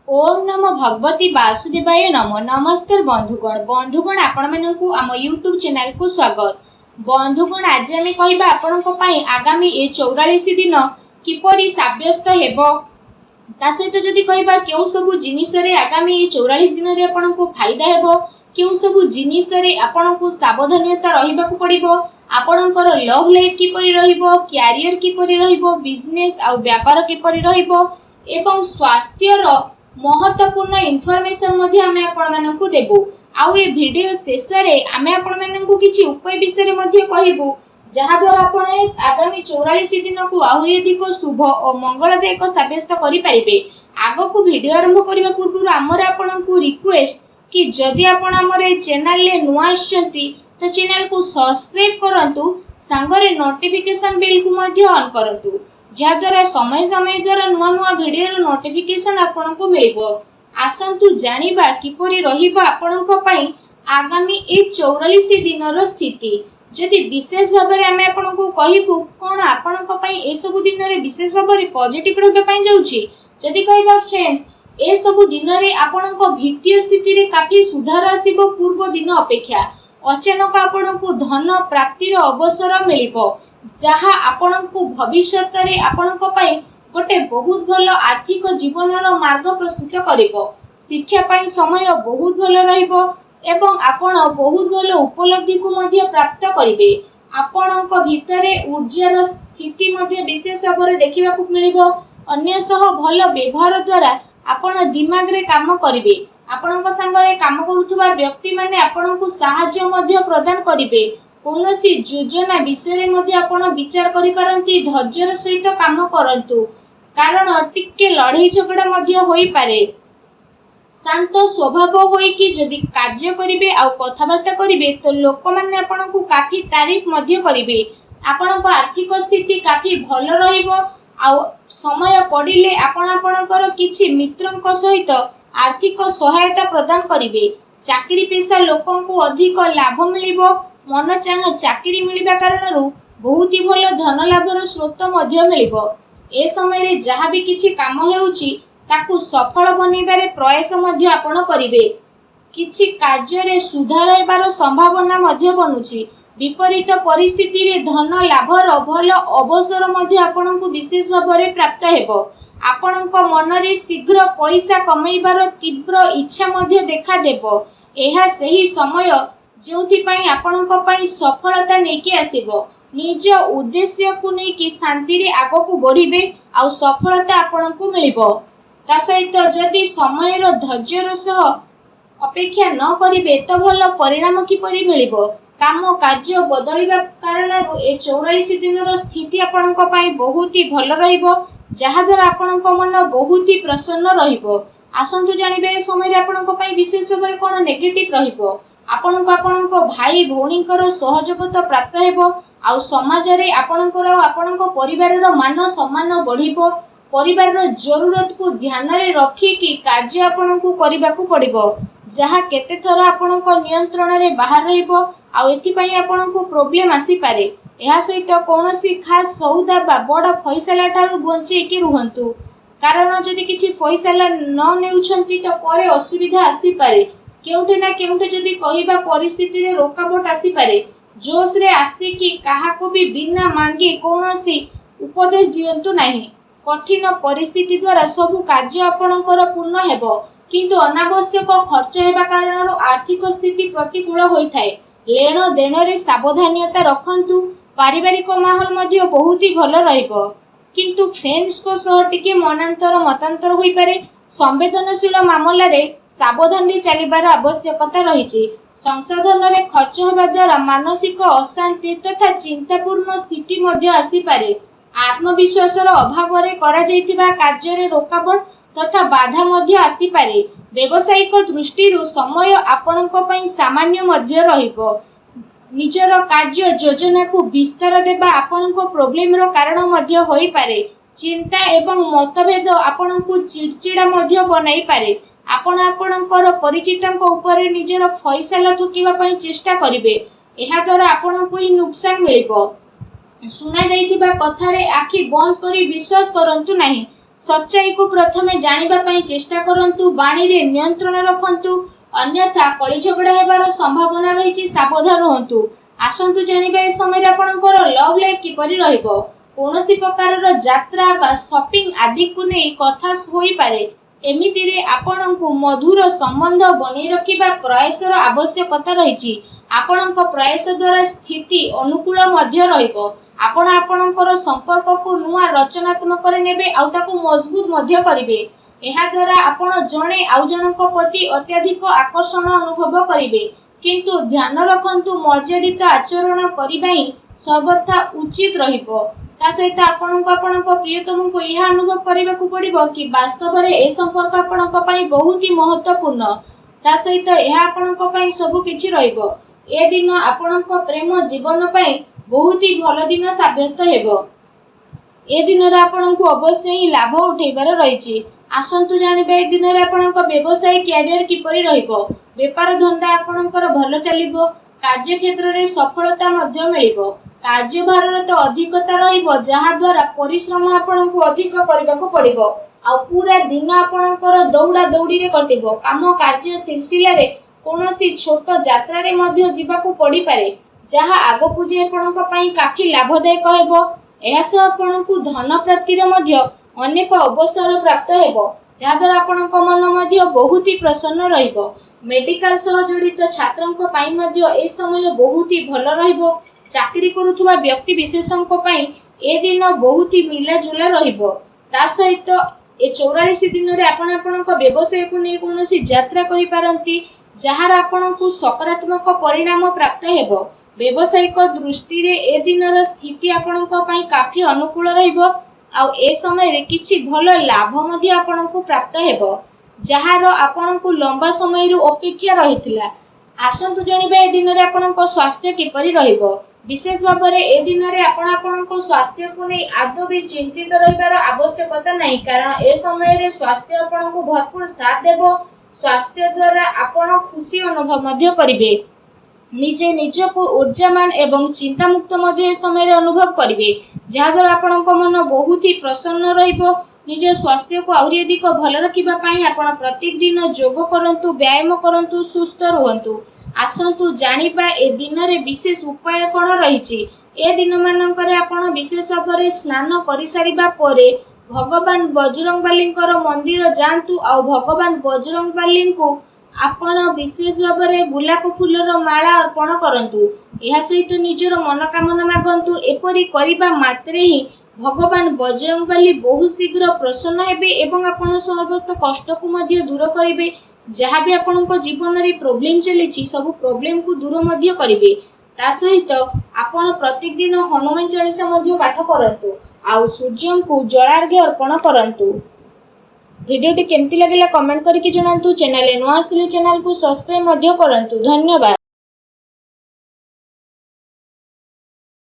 ओम नमो भगवती वासुदेवाय नमो। नमस्कार बंधुगण आपण मानकु आम यूट्यूब चैनल को स्वागत। बंधुगण आज आम कहबा आपनक पई आगामी ए 44 दिन किपरि साब्यस्त हेबो ता सहित जदि कहबा केउ सब जिनिस रे आगामी ए 44 दिन रे आपनक फायदा हेबो, केउ सब जिनिस रे आपनक सावधानता रहिबाकू पड़िबो, आपनकर लव लाइफ किपरि रहिबो, कैरियर किपरि रहिबो, बिजनेस आ व्यापार किपरि रहिबो एवं स्वास्थ्य रो महत्वपूर्ण इनफॉरमेशन मध्ये आमे आपण मानकु देबो। आउ ए वीडियो शेष रे आमे आपण मानकु किछि उपाय विषय रे मध्ये कहिबो जहा द्वारा आपण आगामी 44 दिन को आहुरी अधिक शुभ और मंगलदायक साब्यस्त करि पारिबे। आगो को वीडियो आरंभ करिबा पूर्व हमर आपनकु रिक्वेस्ट कि जदि आपण हमर चैनल ले नुआ आछंती तो चैनल को सब्सक्राइब करंतु, संगरे नोटिफिकेशन बेल को मध्ये ऑन करंतु जहाद्वारा समय समय द्वारा नुआ नुआ वीडियो नोटिफिकेशन आपको मिलिबो। आसंतु जानिबा किपरि रहिबा आपनक पई आगामी ए 44 दिनर स्थिति। जदि विशेष भाबरे आमे आपनकु कहिबु कोन आपनक पई ए सब दिन रे विशेष भाबरे पॉजिटिव रहबे पई जाउछि। जदि कहबा फ्रेंड्स ए सब दिन रे आपनक वित्तीय स्थिति रे काफी सुधार आसीबो पूर्व दिन अपेक्षा। अचानक आपनकु धन प्राप्तिर अवसर मिलिबो जहा आपनकु भविष्यत रे आपनक पई गोटे बहुत भलो आर्थिक जीवनर मार्ग प्रस्तुत करिवो। शिक्षा पई समय बहुत भलो रहिबो एवं आपण बहुत भलो उपलब्धि को मध्ये प्राप्त करिवे। आपनक भितरे ऊर्जार स्थिति मध्ये विशेष भाबरे देखिबाकू मिलिबो। अन्य सह भलो व्यवहार द्वारा आपण दिमाग रे काम करिवे। आपनक संगरे काम करूथुबा व्यक्ति माने आपनकु सहाय्य मध्ये प्रदान करिवे। कौनसी योजना विषय मध्ये आपण विचार करि पारंती। धैर्यर सहित काम करंतु कारण टिके लड़ाई झगड़ा मध्ये होई पारे। शांत स्वभाव होई कि जदि कार्य करिवे आ कथावार्ता करिवे तो लोक माने आपनकु काफी तारीफ मध्ये करिवे। आपनक आर्थिक स्थिति काफी भलो रहिबो आ समय पड़िले आपण आपनकर किछि मित्रंक सहित आर्थिक सहायता प्रदान करिवे। चाकरी पेशा लोकंकु अधिक लाभ मिलिबो। मन चाह चाकरी मिलिबा कारणरू बहुत ही भलो धन लाभर स्रोत मध्ये मिलिबो। ए समय रे जहा भी किछि काम हेउची ताकू सफल बनेबारे प्रयास मध्ये आपण करिवे। किछि कार्य रे सुधार हेबार संभावना मध्ये बनुची। विपरीत परिस्थिति रे धन लाभर भलो अवसर मध्ये आपनकु विशेष भाबरे प्राप्त हेबो। आपनक मन रे शीघ्र पैसा कमाइबार तीव्र इच्छा मध्ये देखा देबो। एहा सही समय जोथि पई आपनक पई सफलता नेकी आसीबो। निज उद्देश्य को नेकी शांति रे आगो को बढ़िबे आ सफलता आपनकु मिलिबो। ता सहित जदि समय रो धैर्यर सह अपेक्षा न करिवे तो भलो परिणाम किपरि मिलिबो। काम कार्य बदलिबा कारणरू ए 44 दिनर स्थिति आपनक पई बहुत ही भलो रहिबो जहा द्वारा आपनक मन बहुत ही प्रसन्न रहिबो। आसंतु जानिबे ए समय रे आपनक पई विशेष भाबरे कोन नेगेटिव रहिबो। आपनक भाई भौणीकर सहयोगिता प्राप्त हेबो आ समाज रे आपनक परिवार रो मान सम्मान बढ़िबो। परिवार रो जरूरत को ध्यान रे रखी कि कार्य आपनकु करिबाकू पड़िबो जहा केते थर आपनक नियंत्रण रे बाहर रहिबो आ एथि पई आपनकु प्रॉब्लम आसी पारे। एहा सहित कोनोसी खास सौदा बा बड़ फैसला थारु बंचे कि रुहंतु कारण जदि किछि फैसला न नेउछंती तो परे असुविधा आसी पारे। केउठे ना केउठे जदि कहिबा परिस्थिति रे रोकावट आसी पारे। जोश रे आसी कि काहाको भी बिना मांगी कोनोसी उपदेश दियंतु नाही। कठिन परिस्थिति द्वारा सब कार्य आपनकर पूर्ण हेबो किंतु अनावश्यक खर्च हेबा कारणरो आर्थिक स्थिति प्रतिकूल होई थाए। लेन देन रे सावधानता रखंतु। पारिवारिक माहौल मध्ये बहुत ही भलो रहिबो किंतु फ्रेंड्स को सह टिके मनांतर मतांतर होई पारे। संवेदनशील मामला रे सावधान रे चलिबार आवश्यकता रहिछि। संसाधन रे खर्च हेबा द्वारा मानसिक अशांति तथा चिंतापूर्ण स्थिति मध्ये आसी पारे। आत्मविश्वास रो अभाव रे करा जायतिबा कार्य रे रोकावट तथा बाधा मध्ये आसी पारे। व्यवसायिक दृष्टि रो समय आपनक पई सामान्य मध्ये रहिबो। निजर कार्य योजना को विस्तार देबा आपनक प्रॉब्लम रो कारण मध्ये होई पारे। चिंता एवं मतभेद आपनकु चिड़चिड़ा मध्ये बनाई पारे। आपण आपणकर परिचितंक ऊपर निजर फैसला थुकिबा पई चेष्टा करिवे। एहा द्वारा आपणकु ही नुकसान मिलिबो। सुना जाइतिबा कथा रे आखि बंद करी विश्वास करंतु नाही। सच्चाई को प्रथमे जानिबा पई चेष्टा करंतु, बाणी रे नियंत्रण रखंतु, अन्यथा कଳି झगड़ा हेबार संभावना रहिछि, सावधान रहंतु। आसंतु जानिबा ए समय आपणकर लव लाइफ किपरि रहइबो। कोनोसी प्रकारर यात्रा बा शॉपिंग आदि को नै कथा होई पारे। एमितिरे आपणको मधुर संबंध बनै रखिबा प्रयासर आवश्यकता रहिछि। आपणक प्रयास द्वारा स्थिति अनुकूल मध्य रहिबो। आपण आपणकर संपर्क को नुआ रचनात्मक रे नेबे आउ ताकू मजबूत मध्य करिवे। एहा द्वारा आपण जणे आउ जनक प्रति अत्यधिक आकर्षण अनुभव करिवे, किंतु ध्यान रखंतु मर्यादित आचरण करिबा ही सर्वथा उचित रहिबो। ता सहित आपणको आपणको प्रियतम को यह अनुभव करबा को पड़िबो कि वास्तव रे ए संपर्क आपणको पई बहुत ही महत्वपूर्ण। ता सहित यह आपणको पई सब किछि रहिबो। ए दिन आपणको प्रेम जीवन पई बहुत ही भल दिन साब्यस्त हेबो। ए दिन रे आपणको अवश्य ही लाभ उठेबार रहिछि। आसंतु जानिबे ए दिन रे आपणको व्यवसाय कैरियर किपरि रहिबो। व्यापार धंदा आपणकर भल चलिबो। कार्य क्षेत्र रे सफलता मध्य मिलिबो। कार्यभार तो अधिकता रहिबो, जहा द्वारा परिश्रम आपणको अधिक करबाको पड़िबो। आ पूरा दिन आपणकर दौड़ा दौड़ी रे कटिबो। काम कार्य सिलसिला रे कोनोसी छोट यात्रा रे मध्य जीवाको पड़ी पारे, जहा आगो जे आपणक पई काफी लाभदायक हेबो। एहास आपणको धन प्राप्ति रे मध्य अनेक अवसर प्राप्त हेबो, जहा द्वारा आपणक मन मध्य बहुत ही प्रसन्न रहिबो। मेडिकल सह जड़ित छात्रंक पई मध्य ए समय बहुत ही भल रहिबो। चाकरी करुथुवा व्यक्ति विशेषंक पई ए दिन बहुत ही मिलाजुला रहिबो। ता सहित ए 44 दिन रे आपण आपणक व्यवसाय को नै कोनोसी यात्रा करि पारंती, जहार आपणको सकारात्मक परिणाम प्राप्त हेबो। व्यवसायिक दृष्टि रे ए दिनर स्थिति आपणक पई काफी अनुकूल रहिबो। आ ए समय रे किछि भल लाभ मध्य आपणको प्राप्त हेबो, जहार आपणको लंबा समय रु अपेक्षा रहितला। आसंतु जानिबे ए दिन रे आपणको स्वास्थ्य किपरि रहिबो। विशेष भाव में ए दिन में आपण स्वास्थ्य को नहीं आदौ भी चिंतित रहिबार आवश्यकता नहीं, कारण ए समय रे स्वास्थ्य आपण को भरपूर साथ देबो। स्वास्थ्य द्वारा आपण खुशी अनुभव मध्य करिवे। निजे निज को ऊर्जामान एवं चिंता मुक्त मध्य ए समय रे अनुभव करिवे, जहा द्वारा आपण मन बहुत ही प्रसन्न रहिबो। निज स्वास्थ्य को आउरी अधिक भल रखिबा पई आपण प्रत्येक दिन योग करंतु, व्यायाम करंतु, सुस्थ रहंतु। आसंतु जानिबा ए दिन रे विशेष उपाय कोन रहिछि। ए दिन मानकरे आपण विशेष भाव में स्नान करि सारिबा परे भगवान बजरंगबलींकर मंदिर जांतु। आ भगवान बजरंगबली को आपण विशेष भाव में गुलाब फूलर माला अर्पण करंतु। एहा सहित निजर मनोकामना मागंतु। एपरि करिबा मात्रे ही भगवान बजरंगबली बहुत शीघ्र प्रसन्न हेबे एवं आपण समस्त कष्ट को मध्य दूर करिवे। जहाँ भी आपण जीवन रे प्रॉब्लम चली सब प्रॉब्लम को दूर मध्य करिवे। ता सहित आपण प्रत्येक दिन हनुमान चालीसा मध्य पाठ करंतु। आउ सूर्य को जलार्घ्य अर्पण करंतु। वीडियो टी केमती लागला कमेंट करके जणांतु। चैनल नुआ आसले चैनल को सब्सक्राइब मध्य करंतु। धन्यवाद।